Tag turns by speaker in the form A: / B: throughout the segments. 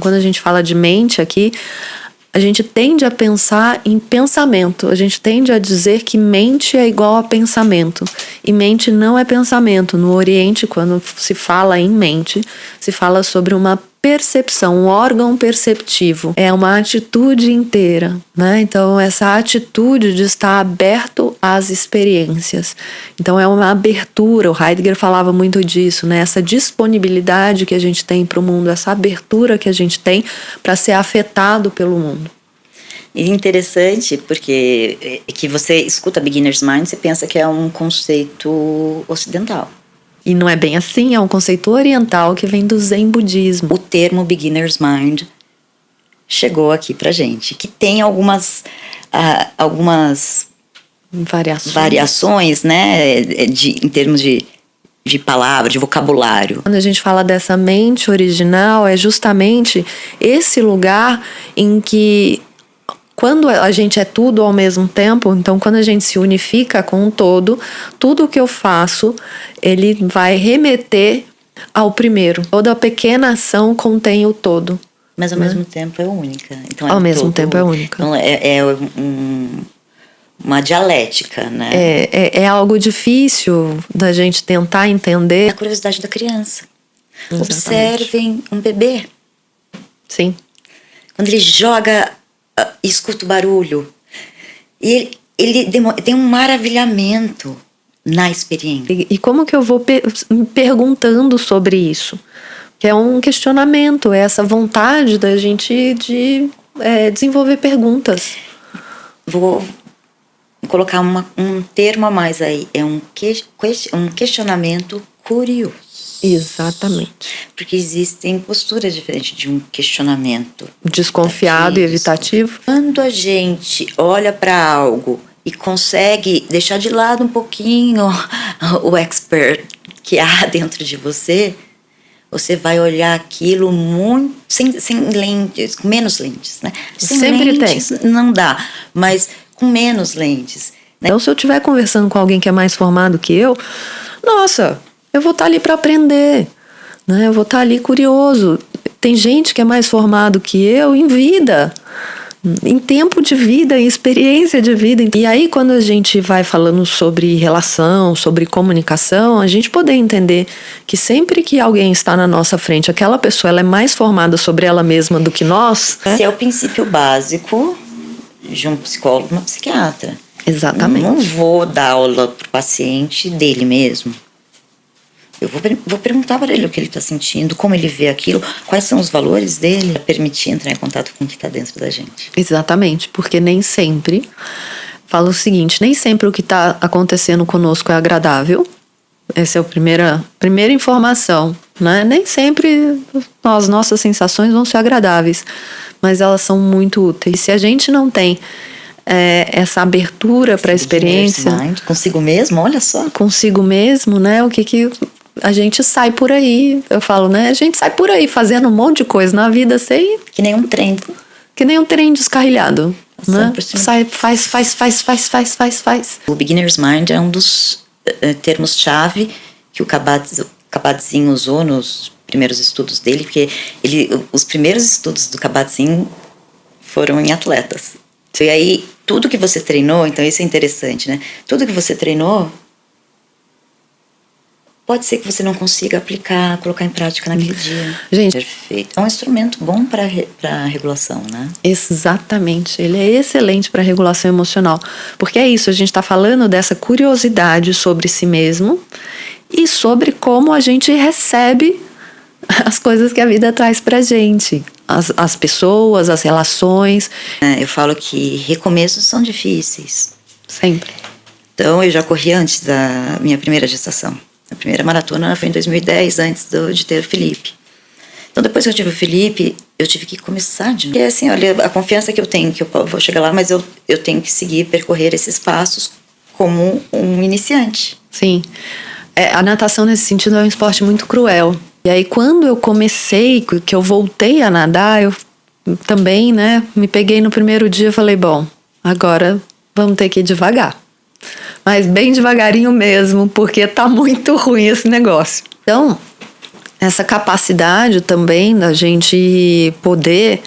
A: Quando a gente fala de mente aqui, a gente tende a pensar em pensamento. A gente tende a dizer que mente é igual a pensamento. E mente não é pensamento. No Oriente, quando se fala em mente, se fala sobre uma percepção, um órgão perceptivo. É uma atitude inteira, né? Então, essa atitude de estar aberto às experiências. Então, é uma abertura. O Heidegger falava muito disso, né? Essa disponibilidade que a gente tem para o mundo, essa abertura que a gente tem para ser afetado pelo mundo.
B: E interessante, porque que você escuta Beginner's Mind, você pensa que é um conceito ocidental.
A: E não é bem assim, é um conceito oriental que vem do Zen budismo.
B: O termo Beginner's Mind chegou aqui pra gente, que tem algumas variações, né, em termos de palavra, de vocabulário.
A: Quando a gente fala dessa mente original, é justamente esse lugar em que, quando a gente é tudo ao mesmo tempo, então quando a gente se unifica com um todo, tudo que eu faço, ele vai remeter ao primeiro. Toda pequena ação contém o todo.
B: Mas ao mesmo tempo é única. Então,
A: ao mesmo tempo é única.
B: Então uma dialética, né?
A: É algo difícil da gente tentar entender.
B: É a curiosidade da criança.
A: Exatamente.
B: Observem um bebê.
A: Sim.
B: Quando ele joga e escuta o barulho. E ele tem um maravilhamento na experiência.
A: E como que eu vou me perguntando sobre isso? Que é um questionamento, é essa vontade da gente de desenvolver perguntas.
B: Vou colocar um termo a mais aí. É um questionamento curioso.
A: Exatamente.
B: Porque existem posturas diferentes de um questionamento
A: desconfiado e evitativo.
B: Quando a gente olha para algo e consegue deixar de lado um pouquinho o expert que há dentro de você, você vai olhar aquilo muito sem lentes, com menos lentes, né? Sem
A: Sempre
B: lentes,
A: tem.
B: Não dá, mas com menos lentes. Né?
A: Então, se eu estiver conversando com alguém que é mais formado que eu, nossa, eu vou estar ali para aprender, né? Eu vou estar ali curioso. Tem gente que é mais formado que eu em vida, em tempo de vida, em experiência de vida. E aí, quando a gente vai falando sobre relação, sobre comunicação, a gente poder entender que sempre que alguém está na nossa frente, aquela pessoa ela é mais formada sobre ela mesma do que nós.
B: Esse é o princípio básico de um psicólogo e uma psiquiatra.
A: Exatamente.
B: Não vou dar aula para o paciente dele mesmo. Eu vou perguntar para ele o que ele está sentindo, como ele vê aquilo, quais são os valores dele, para permitir entrar em contato com o que está dentro da gente.
A: Exatamente, porque nem sempre, falo o seguinte, nem sempre o que está acontecendo conosco é agradável. Essa é a primeira informação, né? Nem sempre as nossas sensações vão ser agradáveis, mas elas são muito úteis. Se a gente não tem essa abertura para a experiência...
B: Consigo mesmo, olha só.
A: Consigo mesmo, né? O que a gente sai por aí, eu falo, né? A gente sai por aí fazendo um monte de coisa na vida sem...
B: Que nem um trem.
A: Que nem um trem descarrilhado, né? Sai, faz.
B: O Beginner's Mind é um dos termos-chave que o Kabat-Zinn usou nos primeiros estudos dele, porque os primeiros estudos do Kabat-Zinn foram em atletas. E aí, tudo que você treinou, então isso é interessante, né? Tudo que você treinou, pode ser que você não consiga aplicar, colocar em prática naquele dia.
A: Gente,
B: perfeito. É um instrumento bom para regulação, né?
A: Exatamente. Ele é excelente para regulação emocional. Porque é isso, a gente está falando dessa curiosidade sobre si mesmo e sobre como a gente recebe as coisas que a vida traz pra gente. As pessoas, as relações.
B: Eu falo que recomeços são difíceis.
A: Sempre.
B: Então, eu já corri antes da minha primeira gestação. A primeira maratona foi em 2010, antes de ter o Felipe. Então, depois que eu tive o Felipe, eu tive que começar de novo. Porque, assim, olha, a confiança que eu tenho, que eu vou chegar lá, mas eu tenho que seguir, percorrer esses passos como um iniciante.
A: Sim. A natação, nesse sentido, é um esporte muito cruel. E aí, quando eu comecei, que eu voltei a nadar, eu também, né, me peguei no primeiro dia e falei, bom, agora vamos ter que ir devagar. Mas bem devagarinho mesmo, porque tá muito ruim esse negócio. Então, essa capacidade também da gente poder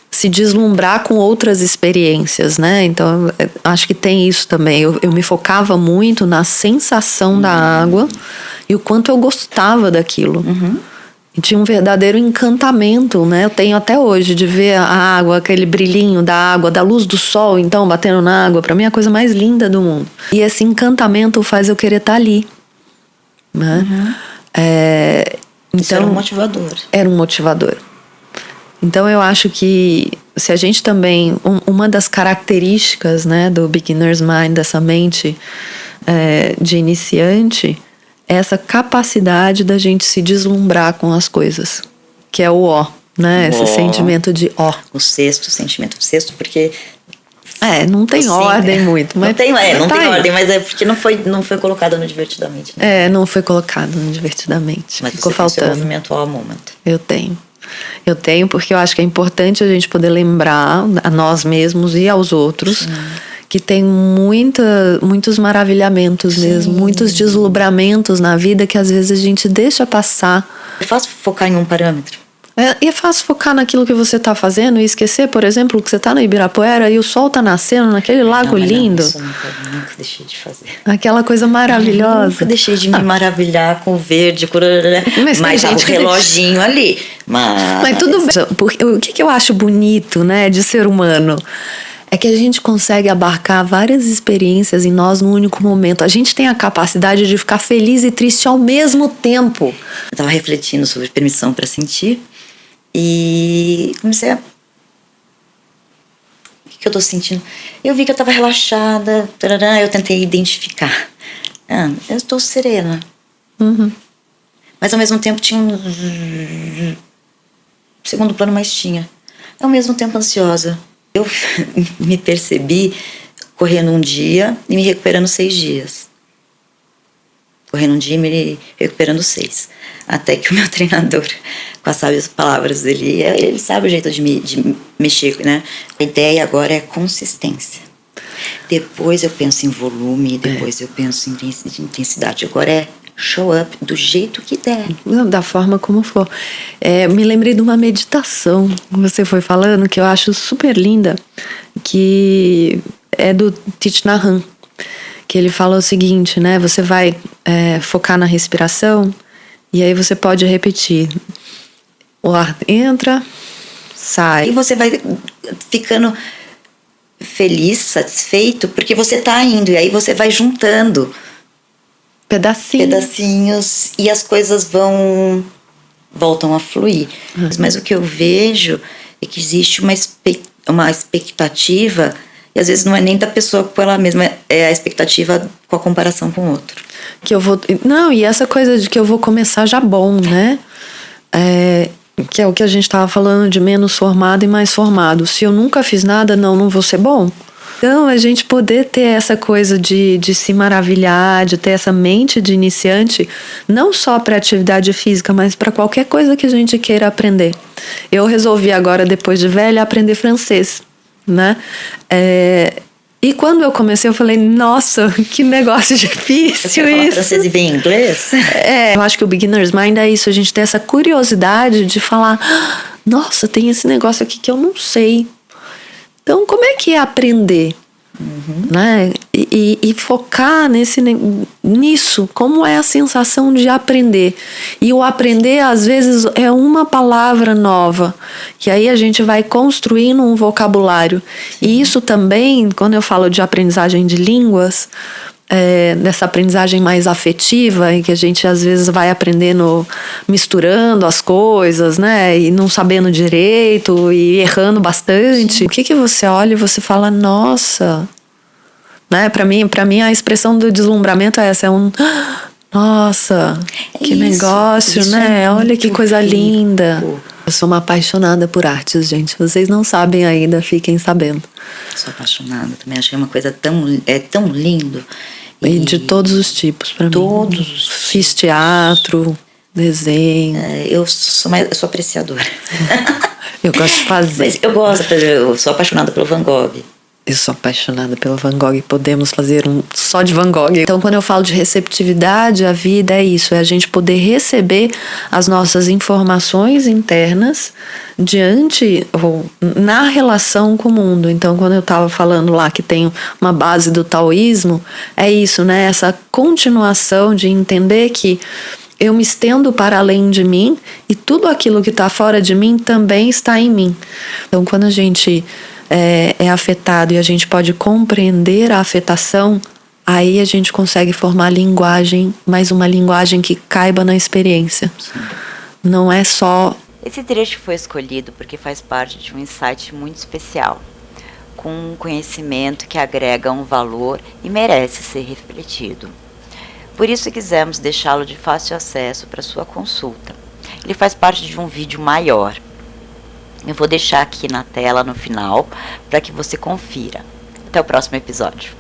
A: se deslumbrar com outras experiências, né? Então, acho que tem isso também. Eu me focava muito na sensação da água e o quanto eu gostava daquilo. E tinha um verdadeiro encantamento, né? Eu tenho até hoje de ver a água, aquele brilhinho da água, da luz do sol, então, batendo na água. Para mim é a coisa mais linda do mundo. E esse encantamento faz eu querer estar ali, né? Então,
B: isso era um motivador.
A: Era um motivador. Então eu acho que se a gente também... uma das características, né, do Beginner's Mind, dessa mente de iniciante, é essa capacidade da gente se deslumbrar com as coisas. Que é o ó, né? Esse sentimento de ó.
B: O sexto sentimento. O sexto porque...
A: não tem ordem muito. Mas
B: não tem
A: aí.
B: Ordem, mas é porque não foi colocado no Divertidamente. Né?
A: Não foi colocado no Divertidamente.
B: Mas
A: ficou
B: você
A: faltando.
B: Tem o movimento all moment.
A: Eu tenho porque eu acho que é importante a gente poder lembrar a nós mesmos e aos outros que tem muitos maravilhamentos mesmo, muitos deslumbramentos na vida que às vezes a gente deixa passar.
B: É fácil focar em um parâmetro.
A: E é fácil focar naquilo que você está fazendo e esquecer, por exemplo, que você está no Ibirapuera e o sol está nascendo naquele lago lindo.
B: Isso eu nunca deixei de fazer.
A: Aquela coisa maravilhosa.
B: Nunca deixei de me maravilhar com o verde, mas o reloginho ali.
A: Mas tudo bem. Porque, o que eu acho bonito, né, de ser humano? É que a gente consegue abarcar várias experiências em nós num único momento. A gente tem a capacidade de ficar feliz e triste ao mesmo tempo.
B: Eu estava refletindo sobre permissão para sentir. E comecei a... O que eu tô sentindo? Eu vi que eu tava relaxada, eu tentei identificar. Eu estou serena. Mas ao mesmo tempo tinha um segundo plano, mas tinha. Ao mesmo tempo ansiosa. Eu me percebi correndo um dia e me recuperando 6 dias. Correndo um dia e me recuperando 6. Até que o meu treinador, com as sábias palavras dele, ele sabe o jeito de mexer, né? A ideia agora é consistência. Depois eu penso em volume, depois eu penso em intensidade. Agora é show up do jeito que der.
A: Da forma como for. Me lembrei de uma meditação que você foi falando, que eu acho super linda, que é do Thich Nhat Hanh, que ele fala o seguinte, né? Você vai focar na respiração e aí você pode repetir. O ar entra, sai.
B: E você vai ficando feliz, satisfeito, porque você tá indo. E aí você vai juntando pedacinhos e as coisas voltam a fluir. Mas o que eu vejo é que existe uma expectativa, e às vezes não é nem da pessoa com ela mesma, é a expectativa com a comparação com o outro.
A: E essa coisa de que eu vou começar já bom, né? Que é o que a gente estava falando de menos formado e mais formado. Se eu nunca fiz nada, não vou ser bom. Então, a gente poder ter essa coisa de se maravilhar, de ter essa mente de iniciante, não só para atividade física, mas para qualquer coisa que a gente queira aprender. Eu resolvi agora, depois de velha, aprender francês, né? E quando eu comecei, eu falei, nossa, que negócio difícil
B: isso. Você fala francês e bem inglês?
A: Eu acho que o Beginner's Mind é isso, a gente tem essa curiosidade de falar, nossa, tem esse negócio aqui que eu não sei. Então, como é que é aprender? Né? E focar nisso, como é a sensação de aprender. E o aprender, às vezes, é uma palavra nova, que aí a gente vai construindo um vocabulário. E isso também, quando eu falo de aprendizagem de línguas, dessa aprendizagem mais afetiva, em que a gente às vezes vai aprendendo, misturando as coisas, né, e não sabendo direito e errando bastante. Sim. O que você olha e você fala, nossa, né? Para mim a expressão do deslumbramento é essa, nossa, que negócio, né? Olha que coisa linda. Eu sou uma apaixonada por artes, gente. Vocês não sabem ainda, fiquem sabendo.
B: Sou apaixonada também. Acho que é uma coisa tão lindo.
A: E de todos os tipos, para mim.
B: Todos os tipos.
A: Fiz teatro, desenho.
B: Eu sou apreciadora.
A: Eu gosto de fazer.
B: Mas eu sou apaixonada pelo Van Gogh.
A: Eu sou apaixonada pelo Van Gogh e podemos fazer um só de Van Gogh. Então, quando eu falo de receptividade, a vida é isso, é a gente poder receber as nossas informações internas diante ou na relação com o mundo. Então, quando eu estava falando lá que tem uma base do taoísmo, é isso, né? Essa continuação de entender que eu me estendo para além de mim e tudo aquilo que está fora de mim também está em mim. Então, quando a gente é afetado e a gente pode compreender a afetação, aí a gente consegue formar linguagem, mas uma linguagem que caiba na experiência. Não é só...
B: Esse trecho foi escolhido porque faz parte de um insight muito especial, com um conhecimento que agrega um valor e merece ser refletido. Por isso quisemos deixá-lo de fácil acesso para sua consulta. Ele faz parte de um vídeo maior. Eu vou deixar aqui na tela no final para que você confira. Até o próximo episódio.